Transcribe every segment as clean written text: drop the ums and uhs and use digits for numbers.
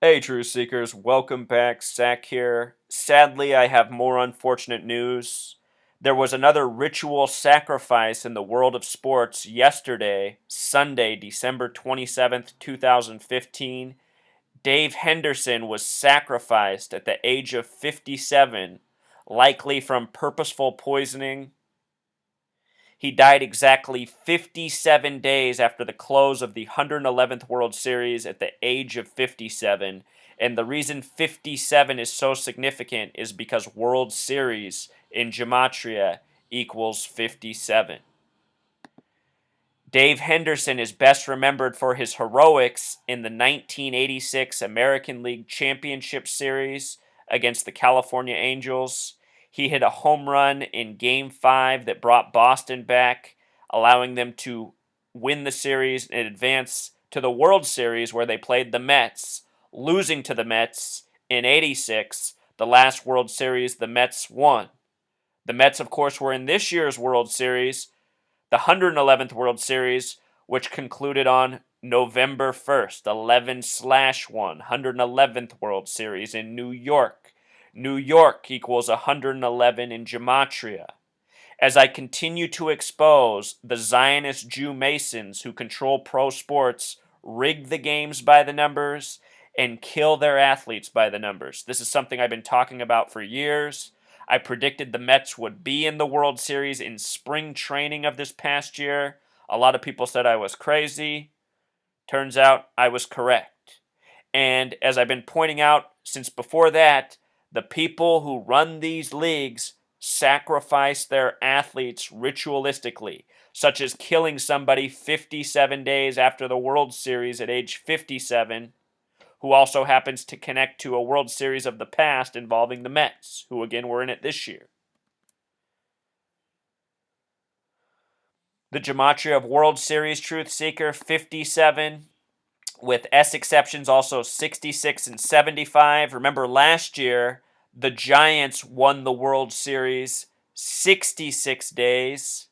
Hey, Truth Seekers, welcome back. Zach here. Sadly, I have more unfortunate news. There was another ritual sacrifice in the world of sports yesterday, Sunday, December 27th, 2015. Dave Henderson was sacrificed at the age of 57, likely from purposeful poisoning. He died exactly 57 days after the close of the 111th World Series at the age of 57. And the reason 57 is so significant is because World Series in Gematria equals 57. Dave Henderson is best remembered for his heroics in the 1986 American League Championship Series against the California Angels. He hit a home run in Game 5 that brought Boston back, allowing them to win the series and advance to the World Series where they played the Mets, losing to the Mets in 86, the last World Series the Mets won. The Mets, of course, were in this year's World Series, the 111th World Series, which concluded on November 1st, 11/1, 111th World Series in New York. New York equals 111 in Gematria. As I continue to expose the Zionist Jew Masons who control pro sports, rig the games by the numbers, and kill their athletes by the numbers. This is something I've been talking about for years. I predicted the Mets would be in the World Series in spring training of this past year. A lot of people said I was crazy. Turns out I was correct. And as I've been pointing out since before that, the people who run these leagues sacrifice their athletes ritualistically, such as killing somebody 57 days after the World Series at age 57, who also happens to connect to a World Series of the past involving the Mets, who again were in it this year. The Gematria of World Series Truth Seeker 57, with S exceptions also 66 and 75. Remember last year, the Giants won the World Series 66 days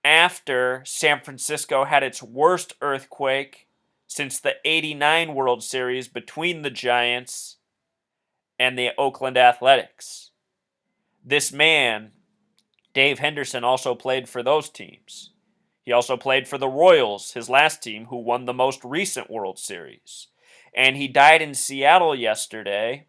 after San Francisco had its worst earthquake since the 89 World Series between the Giants and the Oakland Athletics. This man, Dave Henderson, also played for those teams. He also played for the Royals, his last team, who won the most recent World Series. And he died in Seattle yesterday,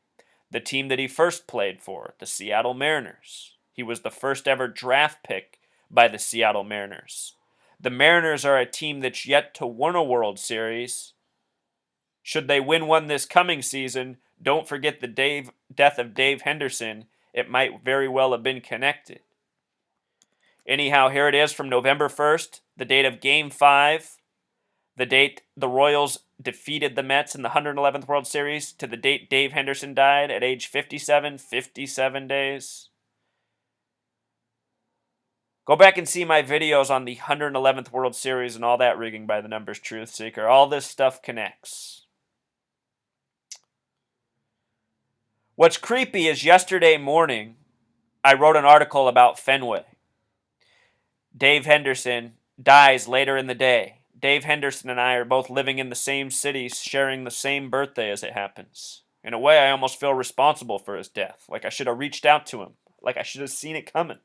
the team that he first played for, the Seattle Mariners. He was the first ever draft pick by the Seattle Mariners. The Mariners are a team that's yet to win a World Series. Should they win one this coming season, don't forget the death of Dave Henderson. It might very well have been connected. Anyhow, here it is from November 1st, the date of Game 5, the date the Royals defeated the Mets in the 111th World Series, to the date Dave Henderson died at age 57, 57 days. Go back and see my videos on the 111th World Series and all that rigging by the numbers, Truth Seeker. All this stuff connects. What's creepy is yesterday morning, I wrote an article about Fenway. Dave Henderson dies later in the day. Dave Henderson and I are both living in the same city, sharing the same birthday as it happens. In a way, I almost feel responsible for his death. Like I should have reached out to him. Like I should have seen it coming.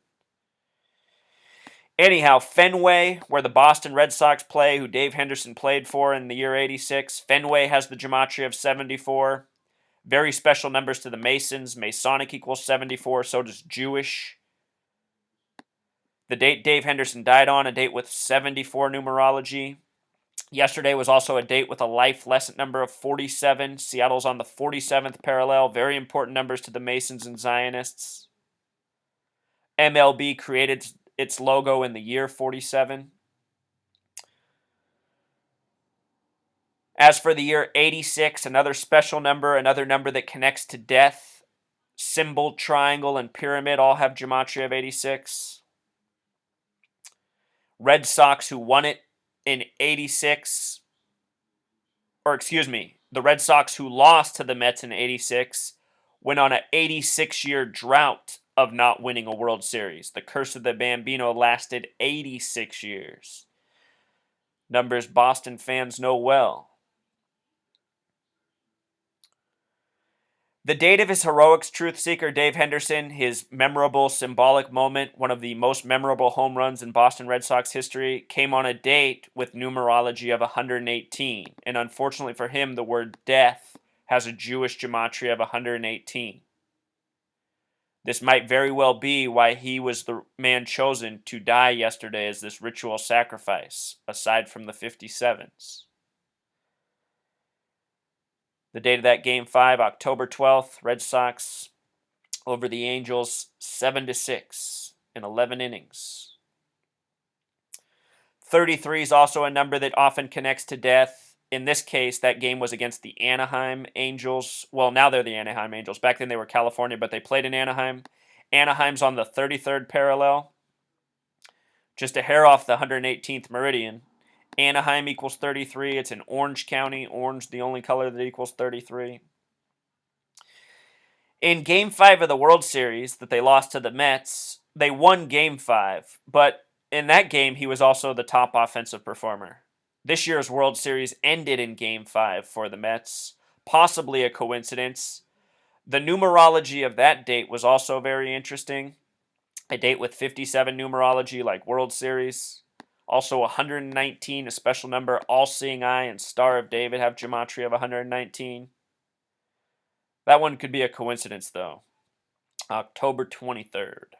Anyhow, Fenway, where the Boston Red Sox play, who Dave Henderson played for in the year 86, Fenway has the Gematria of 74. Very special numbers to the Masons. Masonic equals 74, so does Jewish. The date Dave Henderson died on, a date with 74 numerology. Yesterday was also a date with a life lesson number of 47. Seattle's on the 47th parallel. Very important numbers to the Masons and Zionists. MLB created its logo in the year 47. As for the year 86, another special number, another number that connects to death. Symbol, triangle, and pyramid all have Gematria of 86. Red Sox, who won it in 86, the Red Sox, who lost to the Mets in 86, went on an 86-year drought of not winning a World Series. The curse of the Bambino lasted 86 years. Numbers Boston fans know well. The date of his heroics, truth seeker Dave Henderson, his memorable symbolic moment, one of the most memorable home runs in Boston Red Sox history, came on a date with numerology of 118. And unfortunately for him, the word death has a Jewish gematria of 118. This might very well be why he was the man chosen to die yesterday as this ritual sacrifice, aside from the 57s. The date of that Game 5, October 12th, Red Sox over the Angels 7-6 in 11 innings. 33 is also a number that often connects to death. In this case, that game was against the Anaheim Angels. Well, now they're the Anaheim Angels. Back then they were California, but they played in Anaheim. Anaheim's on the 33rd parallel, just a hair off the 118th meridian. Anaheim equals 33. It's in Orange County. Orange, the only color that equals 33. In Game 5 of the World Series that they lost to the Mets, they won Game 5, but in that game, he was also the top offensive performer. This year's World Series ended in Game 5 for the Mets, possibly a coincidence. The numerology of that date was also very interesting. A date with 57 numerology like World Series. Also 119, a special number. All-Seeing Eye and Star of David have gematria of 119. That one could be a coincidence, though. October 23rd.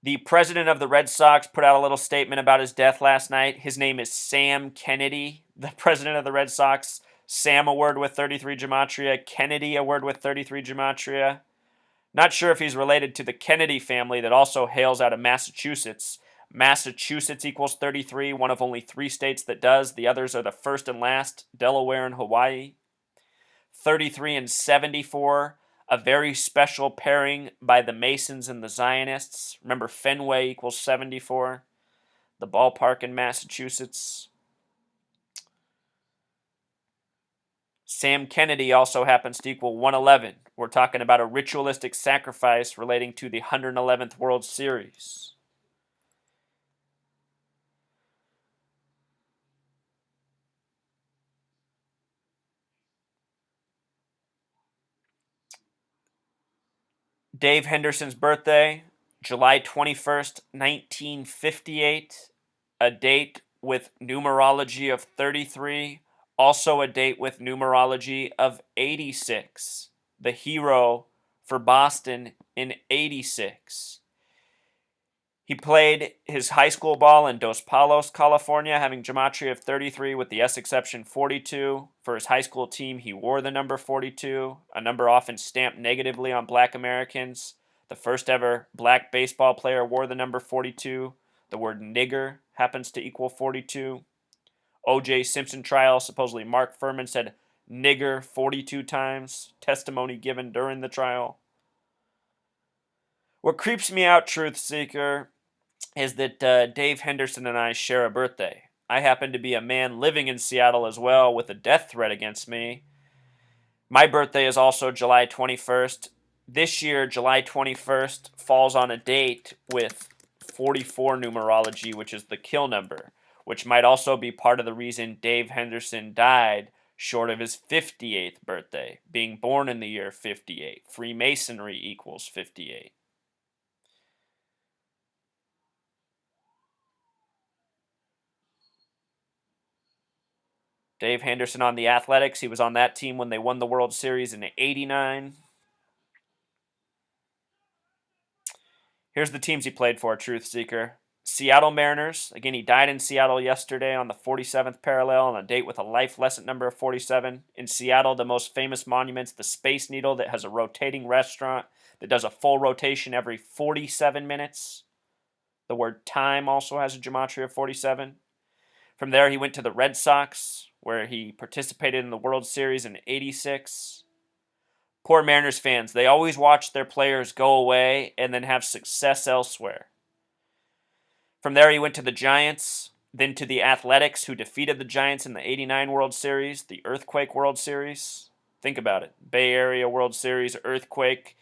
The president of the Red Sox put out a little statement about his death last night. His name is Sam Kennedy, the president of the Red Sox. Sam, a word with 33 gematria. Kennedy, a word with 33 gematria. Not sure if he's related to the Kennedy family that also hails out of Massachusetts. Massachusetts equals 33, one of only 3 states that does. The others are the first and last, Delaware and Hawaii. 33 and 74, a very special pairing by the Masons and the Zionists. Remember, Fenway equals 74, the ballpark in Massachusetts. Sam Kennedy also happens to equal 111. We're talking about a ritualistic sacrifice relating to the 111th World Series. Dave Henderson's birthday, July 21st, 1958, a date with numerology of 33, also a date with numerology of 86, the hero for Boston in 86. He played his high school ball in Dos Palos, California, having gematria of 33 with the S exception 42. For his high school team, he wore the number 42, a number often stamped negatively on black Americans. The first ever black baseball player wore the number 42. The word nigger happens to equal 42. O.J. Simpson trial, supposedly Mark Furman said nigger 42 times, testimony given during the trial. What creeps me out, truth seeker, is that Dave Henderson and I share a birthday. I happen to be a man living in Seattle as well with a death threat against me. My birthday is also July 21st. This year, July 21st falls on a date with 44 numerology, which is the kill number, which might also be part of the reason Dave Henderson died short of his 58th birthday, being born in the year 58. Freemasonry equals 58. Dave Henderson on the Athletics. He was on that team when they won the World Series in '89. Here's the teams he played for, Truth Seeker. Seattle Mariners. Again, he died in Seattle yesterday on the 47th parallel on a date with a life lesson number of 47. In Seattle, the most famous monument's the Space Needle that has a rotating restaurant that does a full rotation every 47 minutes. The word time also has a gematria of 47. From there, he went to the Red Sox, where he participated in the World Series in '86. Poor Mariners fans, they always watch their players go away and then have success elsewhere. From there, he went to the Giants, then to the Athletics, who defeated the Giants in the '89 World Series, the Earthquake World Series. Think about it. Bay Area World Series, Earthquake.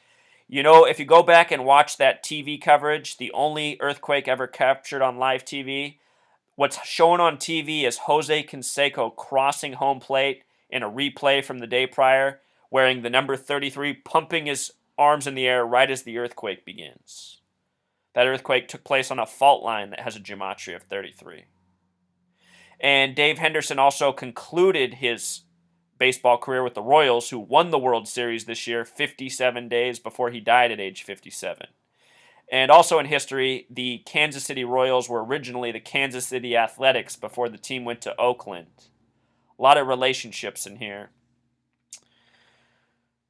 You know, if you go back and watch that TV coverage, the only earthquake ever captured on live TV, what's shown on TV is Jose Canseco crossing home plate in a replay from the day prior. wearing the number 33, pumping his arms in the air right as the earthquake begins. That earthquake took place on a fault line that has a gematria of 33. And Dave Henderson also concluded his baseball career with the Royals, who won the World Series this year 57 days before he died at age 57. And also in history, the Kansas City Royals were originally the Kansas City Athletics before the team went to Oakland. A lot of relationships in here.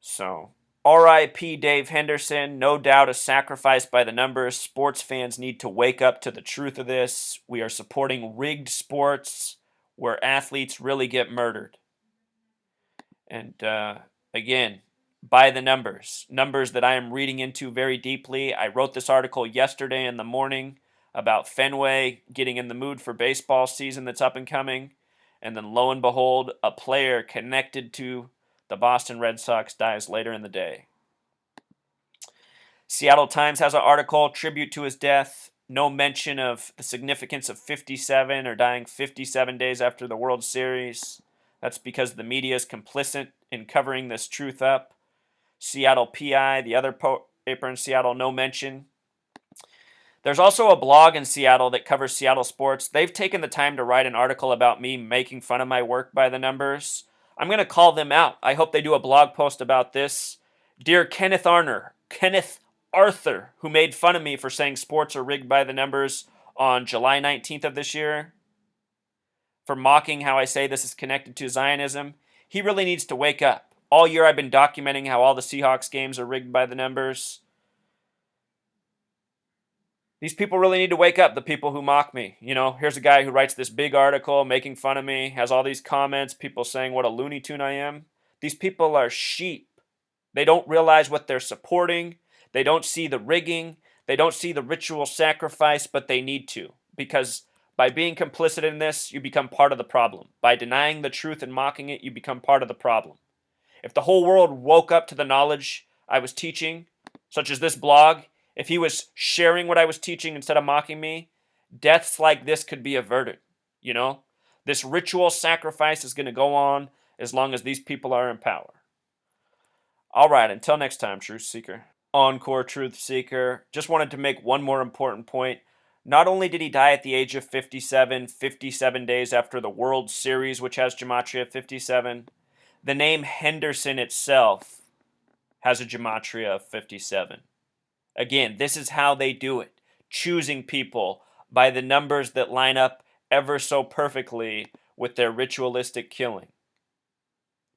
So, R.I.P. Dave Henderson. No doubt a sacrifice by the numbers. Sports fans need to wake up to the truth of this. We are supporting rigged sports where athletes really get murdered. And again, by the numbers. Numbers that I am reading into very deeply. I wrote this article yesterday in the morning about Fenway getting in the mood for baseball season that's up and coming. And then lo and behold, a player connected to the Boston Red Sox dies later in the day. Seattle Times has an article, tribute to his death. No mention of the significance of 57 or dying 57 days after the World Series. That's because the media is complicit in covering this truth up. Seattle PI, the other paper in Seattle, no mention. There's also a blog in Seattle that covers Seattle sports. They've taken the time to write an article about me making fun of my work by the numbers. I'm going to call them out. I hope they do a blog post about this. Dear Kenneth Arthur, who made fun of me for saying sports are rigged by the numbers on July 19th of this year, for mocking how I say this is connected to Zionism, he really needs to wake up. All year I've been documenting how all the Seahawks games are rigged by the numbers. These people really need to wake up, the people who mock me. You know, here's a guy who writes this big article making fun of me, has all these comments, people saying what a Looney Tune I am. These people are sheep. They don't realize what they're supporting. They don't see the rigging. They don't see the ritual sacrifice, but they need to. Because by being complicit in this, you become part of the problem. By denying the truth and mocking it, you become part of the problem. If the whole world woke up to the knowledge I was teaching, such as this blog, if he was sharing what I was teaching instead of mocking me, deaths like this could be averted, you know? This ritual sacrifice is going to go on as long as these people are in power. All right, until next time, Truth Seeker. Encore Truth Seeker. Just wanted to make one more important point. Not only did he die at the age of 57, 57 days after the World Series, which has gematria 57, the name Henderson itself has a gematria of 57. Again, this is how they do it. Choosing people by the numbers that line up ever so perfectly with their ritualistic killing.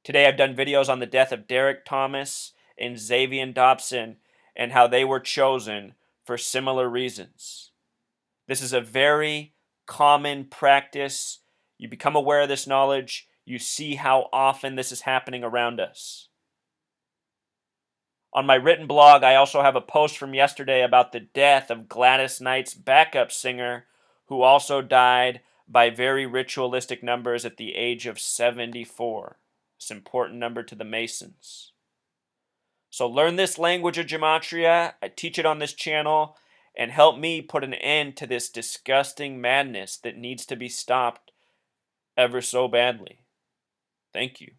Today I've done videos on the death of Derek Thomas and Xavier Dobson and how they were chosen for similar reasons. This is a very common practice. You become aware of this knowledge. You see how often this is happening around us. On my written blog, I also have a post from yesterday about the death of Gladys Knight's backup singer, who also died by very ritualistic numbers at the age of 74. It's an important number to the Masons. So learn this language of gematria. I teach it on this channel, and help me put an end to this disgusting madness that needs to be stopped ever so badly. Thank you.